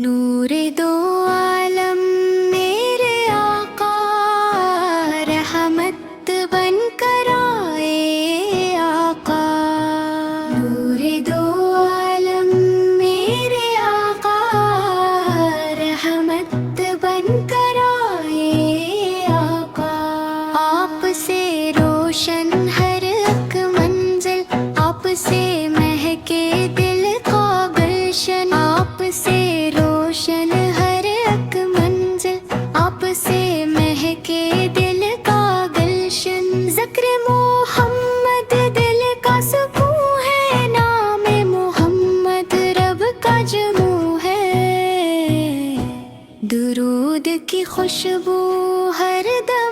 نور دو عالم میرے آقا، رحمت بن کر آئے آقا۔ نور دو عالم میرے آقا، رحمت بن کر آئے آقا۔ آپ سے روشن ہر ایک منزل، آپ سے مہکے دل کا گلشن، آپ سے روشن ہر ایک منزل، آپ سے مہکے دل کا گلشن۔ ذکر محمد دل کا سکون ہے، نام محمد رب کا جموں ہے۔ درود کی خوشبو ہر دم